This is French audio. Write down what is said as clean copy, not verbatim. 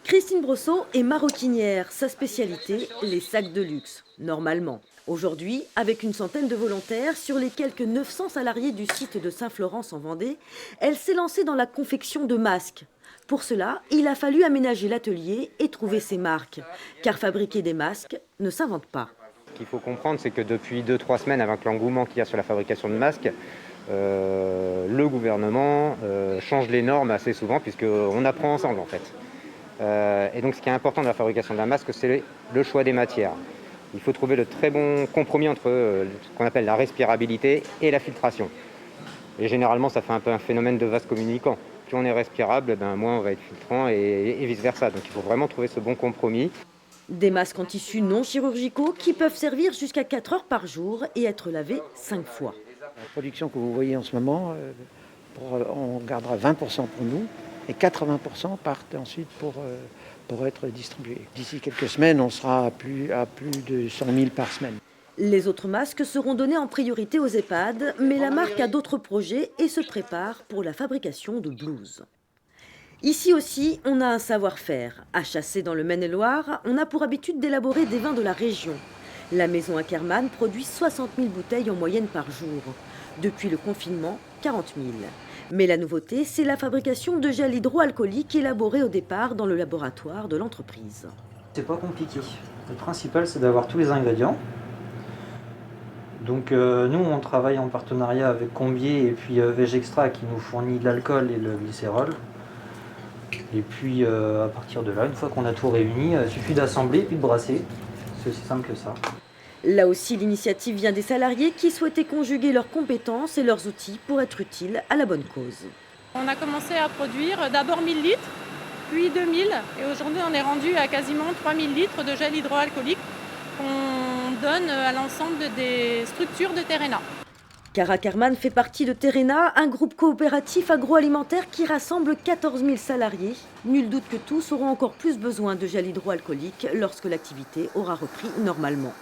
Christine Brosseau est maroquinière. Sa spécialité, les sacs de luxe, normalement. Aujourd'hui, avec une centaine de volontaires sur les quelques 900 salariés du site de Saint-Florence en Vendée, elle s'est lancée dans la confection de masques. Pour cela, il a fallu aménager l'atelier et trouver ses marques, car fabriquer des masques ne s'invente pas. Ce qu'il faut comprendre, c'est que depuis 2-3 semaines, avec l'engouement qu'il y a sur la fabrication de masques, le gouvernement change les normes assez souvent, puisqu'on apprend ensemble en fait. Et donc ce qui est important dans la fabrication d'un masque, c'est le choix des matières. Il faut trouver le très bon compromis entre ce qu'on appelle la respirabilité et la filtration. Et généralement, ça fait un peu un phénomène de vase communicant. Plus on est respirable, moins on va être filtrant et vice-versa. Donc il faut vraiment trouver ce bon compromis. Des masques en tissu non chirurgicaux qui peuvent servir jusqu'à 4 heures par jour et être lavés 5 fois. La production que vous voyez en ce moment, on gardera 20% pour nous et 80% partent ensuite pour être distribués. D'ici quelques semaines, on sera à plus de 100 000 par semaine. Les autres masques seront donnés en priorité aux EHPAD, mais la marque a d'autres projets et se prépare pour la fabrication de blouses. Ici aussi, on a un savoir-faire. À Chassé dans le Maine-et-Loire, on a pour habitude d'élaborer des vins de la région. La maison Ackermann produit 60 000 bouteilles en moyenne par jour. Depuis le confinement, 40 000. Mais la nouveauté, c'est la fabrication de gel hydroalcoolique élaboré au départ dans le laboratoire de l'entreprise. C'est pas compliqué. Le principal, c'est d'avoir tous les ingrédients. Donc nous, on travaille en partenariat avec Combier et puis Végextra qui nous fournit l'alcool et le glycérol. Et puis à partir de là, une fois qu'on a tout réuni, il suffit d'assembler et puis de brasser. C'est aussi simple que ça. Là aussi, l'initiative vient des salariés qui souhaitaient conjuguer leurs compétences et leurs outils pour être utiles à la bonne cause. On a commencé à produire d'abord 1000 litres, puis 2000, et aujourd'hui on est rendu à quasiment 3000 litres de gel hydroalcoolique qu'on donne à l'ensemble des structures de Terrena. Car Ackermann fait partie de Terrena, un groupe coopératif agroalimentaire qui rassemble 14 000 salariés. Nul doute que tous auront encore plus besoin de gel hydroalcoolique lorsque l'activité aura repris normalement.